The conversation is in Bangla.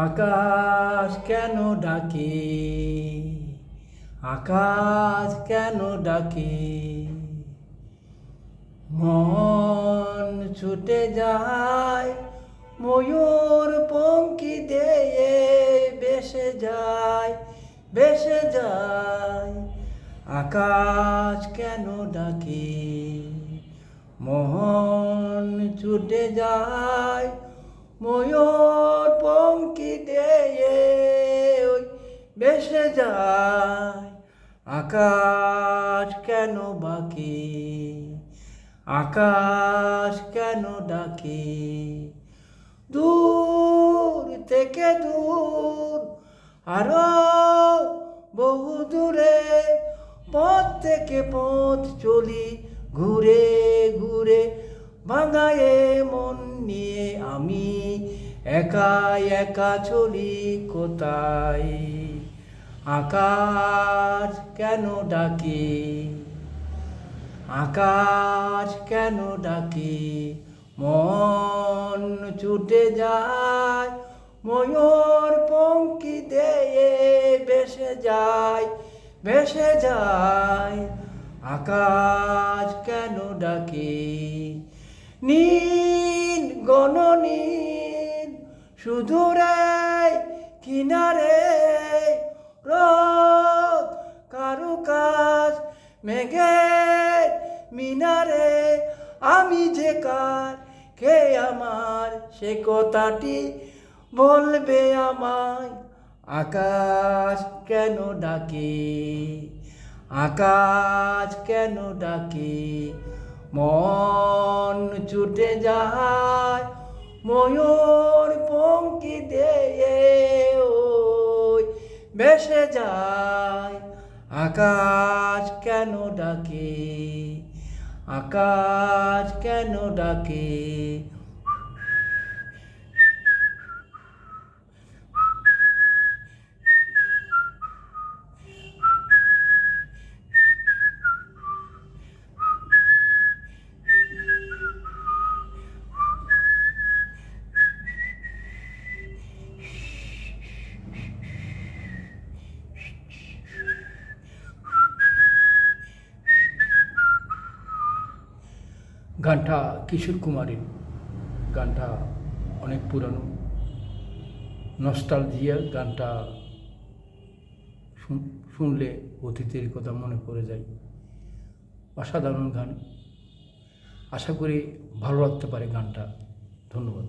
আকাশ কেন ডাকে, আকাশ কেন ডাকে, মন ছুটে যায় ময়ূর পঙ্খী দেয়ে, ভেসে যায় ভেসে যায়। আকাশ কেন ডাকে, মন ছুটে যায় ময়ূর পঙ্খী দেয়ে, ভেসে যায়। আকাশ কেন বাঁকে, আকাশ কেন ডাকে, দূর থেকে দূর আরো বহু দূরে, পথ থেকে পথ চলি ঘুরে ঘুরে, ভাঙায়ে মন নিয়ে আমি একা একা চলি কোথায়। আকাশ কেন ডাকে, আকাশ কেন ডাকে, মন ছুটে যায় ময়ূর পঙ্খী দেয়ে, ভেসে যায় ভেসে যায়। আকাশ কেন ডাকে, নীল গণ নীল সুদূরে কিনারে, রোদ কারুকাজ মেঘের মিনারে, আমি যে কার কে আমার সে কথাটি বলবে আমায়। আকাশ কেন ডাকে, আকাশ কেন ডাকে, মন ছুটে যায় ময়ূর পঙ্খী দেয়ে, ওই ভেসে যায়। আকাশ কেন ডাকে, আকাশ কেন ডাকে। গানটা কিশোর কুমারের, গানটা অনেক পুরানো, নস্টালজিয়া। গানটা শুনলে অতীতের কথা মনে পড়ে যায়। অসাধারণ গান, আশা করি ভালো লাগতে পারে গানটা। ধন্যবাদ।